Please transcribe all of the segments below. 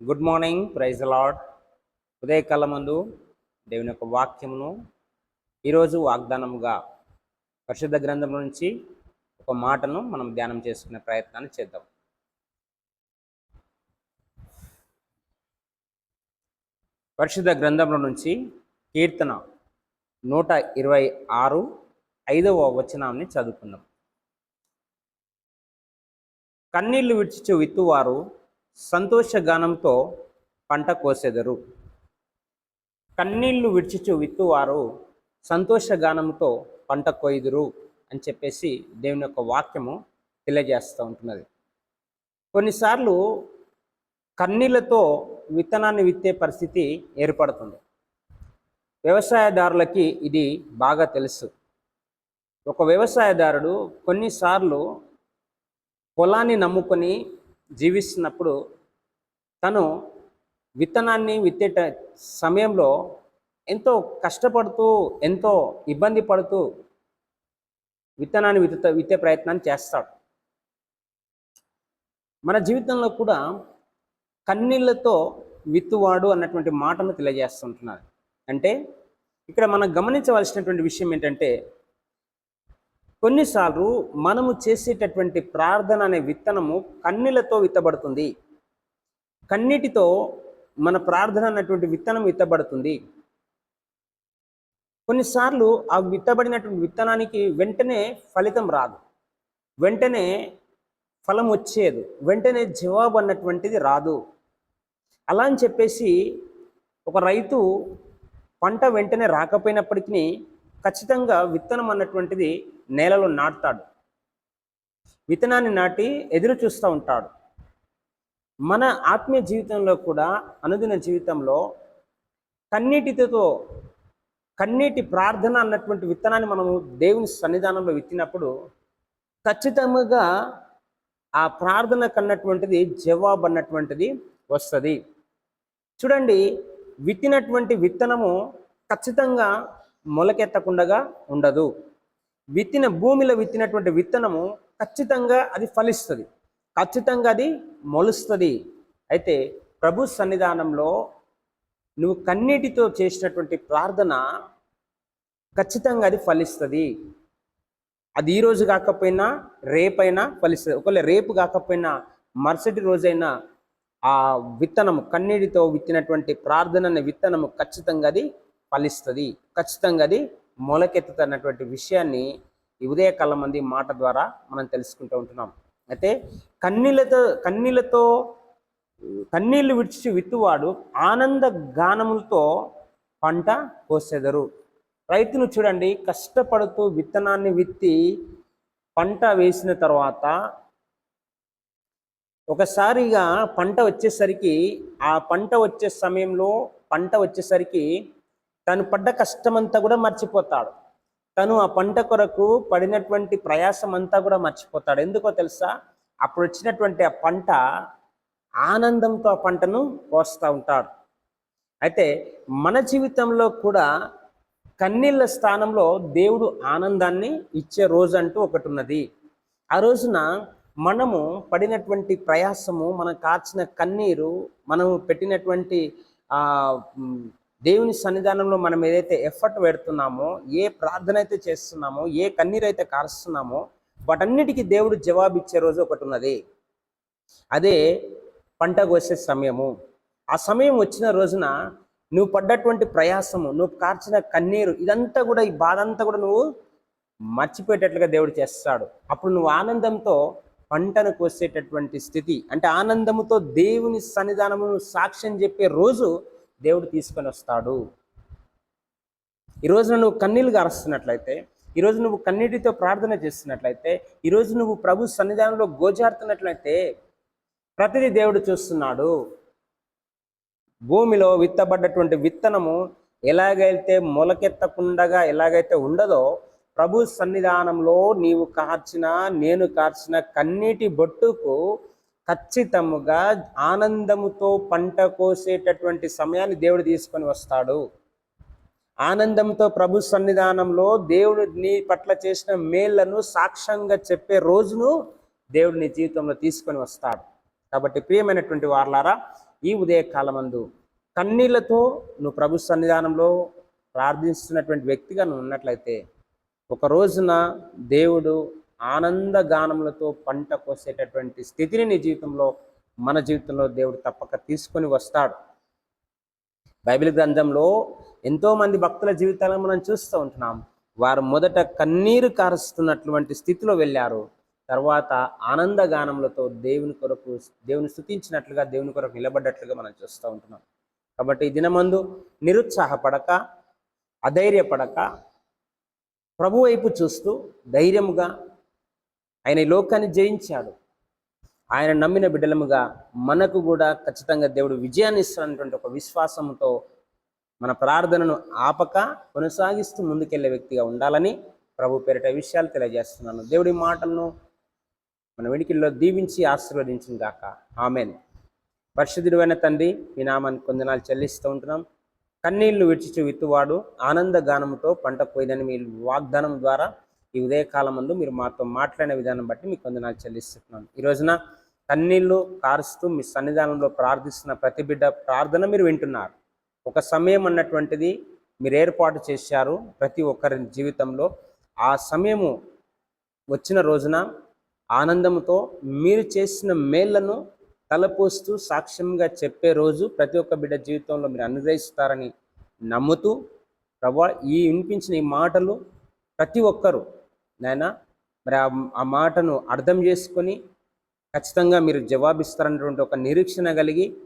Good morning, praise lord. ఉదయకాలమందు దేవుని యొక్క వాక్యమును ఈరోజు వాగ్దానముగా పరిశుద్ధ గ్రంథం నుంచి ఒక మాటను మనం ధ్యానం చేసుకునే ప్రయత్నాన్ని చేద్దాం. పరిశుద్ధ గ్రంథంలో నుంచి కీర్తన 126 5వ వచనాన్ని చదువుకుందాం. కన్నీళ్లు విడిచిచు విత్తువారు సంతోషగానంతో పంట కోసెదరు. కన్నీళ్లు విడిచిచు విత్తువారు సంతోషగానంతో పంట కొయ్యుదురు అని చెప్పేసి దేవుని యొక్క వాక్యము తెలియజేస్తూ ఉంటున్నది. కొన్నిసార్లు కన్నీళ్లతో విత్తనాన్ని విత్తే పరిస్థితి ఏర్పడుతుంది. వ్యవసాయదారులకి ఇది బాగా తెలుసు. ఒక వ్యవసాయదారుడు కొన్నిసార్లు పొలాన్ని నమ్ముకొని జీవిస్తున్నప్పుడు తను విత్తనాన్ని విత్తే సమయంలో ఎంతో కష్టపడుతూ ఎంతో ఇబ్బంది పడుతూ విత్తనాన్ని విత్తే ప్రయత్నాన్ని చేస్తాడు. మన జీవితంలో కూడా కన్నీళ్లతో విత్తువాడు అన్నటువంటి మాటను తెలియజేస్తుంటున్నారు. అంటే ఇక్కడ మనం గమనించవలసినటువంటి విషయం ఏంటంటే, కొన్నిసార్లు మనము చేసేటటువంటి ప్రార్థన అనే విత్తనము కన్నీళ్లతో విత్తబడుతుంది. కన్నీటితో మన ప్రార్థన అన్నటువంటి విత్తనం విత్తబడుతుంది. కొన్నిసార్లు ఆ విత్తబడినటువంటి విత్తనానికి వెంటనే ఫలితం రాదు, వెంటనే ఫలం వచ్చేది, వెంటనే జవాబు అన్నటువంటిది రాదు. అలా అని చెప్పేసి ఒక రైతు పంట వెంటనే రాకపోయినప్పటికీ ఖచ్చితంగా విత్తనం అన్నటువంటిది నేలలో నాటుతాడు. విత్తనాన్ని నాటి ఎదురు చూస్తూ ఉంటాడు. మన ఆత్మీయ జీవితంలో కూడా అనుదిన జీవితంలో కన్నీటి ప్రార్థన అన్నటువంటి విత్తనాన్ని మనము దేవుని సన్నిధానంలో విత్తినప్పుడు ఖచ్చితంగా ఆ ప్రార్థన కన్నటువంటిది జవాబు అన్నటువంటిది వస్తుంది. చూడండి, విత్తినటువంటి విత్తనము ఖచ్చితంగా మొలకెత్తకుండా ఉండదు. భూమిలో విత్తినటువంటి విత్తనము ఖచ్చితంగా అది ఫలిస్తుంది, ఖచ్చితంగా అది మొలుస్తుంది. అయితే ప్రభు సన్నిధానంలో నువ్వు కన్నీటితో చేసినటువంటి ప్రార్థన ఖచ్చితంగా అది ఫలిస్తుంది. అది ఈరోజు కాకపోయినా రేపైనా ఫలిస్తుంది. ఒకవేళ రేపు కాకపోయినా మరుసటి రోజైనా ఆ విత్తనము, కన్నీటితో విత్తినటువంటి ప్రార్థన అనే విత్తనము ఖచ్చితంగా అది ఫలిస్తుంది, ఖచ్చితంగా అది మొలకెత్తుతున్నటువంటి విషయాన్ని ఈ ఉదయకాలం మంది మాట ద్వారా మనం తెలుసుకుంటూ ఉంటున్నాం. అయితే కన్నీళ్లు విడిచి విత్తువాడు ఆనంద గానములతో పంట కోసెదరు. రైతును చూడండి, కష్టపడుతూ విత్తనాన్ని విత్తి పంట వేసిన తర్వాత ఒకసారిగా పంట వచ్చేసరికి ఆ పంట వచ్చే సమయంలో తను పడ్డ కష్టమంతా కూడా మర్చిపోతాడు. తను ఆ పంట కొరకు పడినటువంటి ప్రయాసం అంతా కూడా మర్చిపోతాడు. ఎందుకో తెలుసా? అప్పుడు వచ్చినటువంటి ఆ పంట ఆనందంతో ఆ పంటను కోస్తూ ఉంటాడు. అయితే మన జీవితంలో కూడా కన్నీళ్ళ స్థానంలో దేవుడు ఆనందాన్ని ఇచ్చే రోజు అంటూ ఒకటి ఉన్నది. ఆ రోజున మనము పడినటువంటి ప్రయాసము, మనం కార్చిన కన్నీరు, మనము పెట్టినటువంటి దేవుని సన్నిధానంలో మనం ఏదైతే ఎఫర్ట్ పెడుతున్నామో, ఏ ప్రార్థన అయితే చేస్తున్నామో, ఏ కన్నీరు అయితే కారుస్తున్నామో వాటన్నిటికీ దేవుడు జవాబిచ్చే రోజు ఒకటి ఉన్నది. అదే పంట కోసే సమయము. ఆ సమయం వచ్చిన రోజున నువ్వు పడ్డటువంటి ప్రయాసము, నువ్వు కార్చిన కన్నీరు, ఇదంతా కూడా, ఈ బాధ అంతా కూడా నువ్వు మర్చిపోయేటట్లుగా దేవుడు చేస్తాడు. అప్పుడు నువ్వు ఆనందంతో పంటను కోసేటటువంటి స్థితి, అంటే ఆనందంతో దేవుని సన్నిధానమును సాక్ష్యం చెప్పే రోజు దేవుడు తీసుకొని వస్తాడు. ఈరోజున నువ్వు కన్నీళ్ళు గారుస్తున్నట్లయితే, ఈరోజు నువ్వు కన్నీటితో ప్రార్థన చేస్తున్నట్లయితే, ఈరోజు నువ్వు ప్రభు సన్నిధానంలో గోజారుతున్నట్లయితే ప్రతిదీ దేవుడు చూస్తున్నాడు. భూమిలో విత్తబడ్డటువంటి విత్తనము ఎలాగైతే మొలకెత్తకుండా ఎలాగైతే ఉండదో, ప్రభు సన్నిధానంలో నేను కార్చిన కన్నీటి బొట్టుకు ఖచ్చితముగా ఆనందముతో పంట కోసేటటువంటి సమయాన్ని దేవుడు తీసుకొని వస్తాడు. ఆనందంతో ప్రభు సన్నిధానంలో దేవుడు నీ పట్ల చేసిన మేళ్లను సాక్ష్యంగా చెప్పే రోజును దేవుడు నీ జీవితంలో తీసుకొని వస్తాడు. కాబట్టి ప్రియమైనటువంటి వారలారా, ఈ ఉదయకాలమందు కన్నీళ్లతో నువ్వు ప్రభు సన్నిధానంలో ప్రార్థిస్తున్నటువంటి వ్యక్తిగా నువ్వు ఉన్నట్లయితే, ఒక రోజున దేవుడు ఆనందగానములతో పంట కోసేటటువంటి స్థితిని నీ జీవితంలో, మన జీవితంలో దేవుడు తప్పక తీసుకొని వస్తాడు. బైబిల్ గ్రంథంలో ఎంతోమంది భక్తుల జీవితాలను మనం చూస్తూ ఉంటున్నాం. వారు మొదట కన్నీరు కారుస్తున్నటువంటి స్థితిలో వెళ్ళారు. తర్వాత ఆనందగానములతో దేవుని కొరకు, దేవుని స్తుతించినట్లుగా, దేవుని కొరకు నిలబడ్డట్లుగా మనం చూస్తూ ఉంటున్నాం. కాబట్టి ఈ దినమందు నిరుత్సాహపడక, అధైర్యపడక, ప్రభు వైపు చూస్తూ ధైర్యముగా, ఆయన ఈ లోకాన్ని జయించాడు, ఆయన నమ్మిన బిడ్డలముగా మనకు కూడా ఖచ్చితంగా దేవుడు విజయాన్ని ఇస్తున్నటువంటి ఒక విశ్వాసంతో మన ప్రార్థనను ఆపక కొనసాగిస్తూ ముందుకెళ్లే వ్యక్తిగా ఉండాలని ప్రభు పేరిట విషయాలు తెలియజేస్తున్నాను. దేవుడి మాటలను మన వెనుకల్లో దీవించి ఆశీర్వదించిన గాక. ఆమెన్. పరిశుద్ధుడైన తండ్రి, మీ నామానికి వందనాలు చెల్లిస్తూ ఉంటున్నాం. కన్నీళ్లు విడిచిచు విత్తువాడు ఆనందగానముతో పంట పోయిందని మీ వాగ్దానం ద్వారా ఈ ఉదయకాలం ముందు మీరు మాతో మాట్లాడిన విధానం బట్టి మీకు వందనాలు చెల్లిస్తున్నాను. ఈ రోజున కన్నీళ్లు కారుస్తూ మీ సన్నిధానంలో ప్రార్థిస్తున్న ప్రతి బిడ్డ ప్రార్థన మీరు వింటున్నారు. ఒక సమయం అన్నటువంటిది మీరు ఏర్పాటు చేశారు ప్రతి ఒక్కరి జీవితంలో. ఆ సమయము వచ్చిన రోజున ఆనందంతో మీరు చేసిన మేళ్లను తలపోస్తూ సాక్ష్యంగా చెప్పే రోజు ప్రతి ఒక్క బిడ్డ జీవితంలో మీరు అనుగ్రహిస్తారని నమ్ముతూ, ప్రభా ఈ వినిపించిన ఈ మాటలు ప్రతి ఒక్కరూ నాయనా మరి ఆ మాటను అర్థం చేసుకొని ఖచ్చితంగా మీరు జవాబిస్తారన్నటువంటి ఒక నిరీక్షణ కలిగి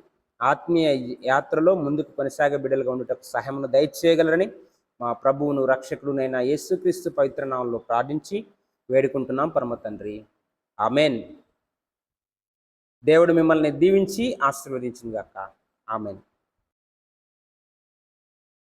ఆత్మీయ యాత్రలో ముందుకు కొనసాగే బిడ్డలుగా ఉండేటప్పుడు సహాయమును దయచేయగలరని మా ప్రభువును రక్షకుడునైన యేసుక్రీస్తు పవిత్ర నామములో ప్రార్థించి వేడుకుంటున్నాం పరమ తండ్రి. ఆమెన్. దేవుడు మిమ్మల్ని దీవించి ఆశీర్వదించును గాక. ఆమెన్.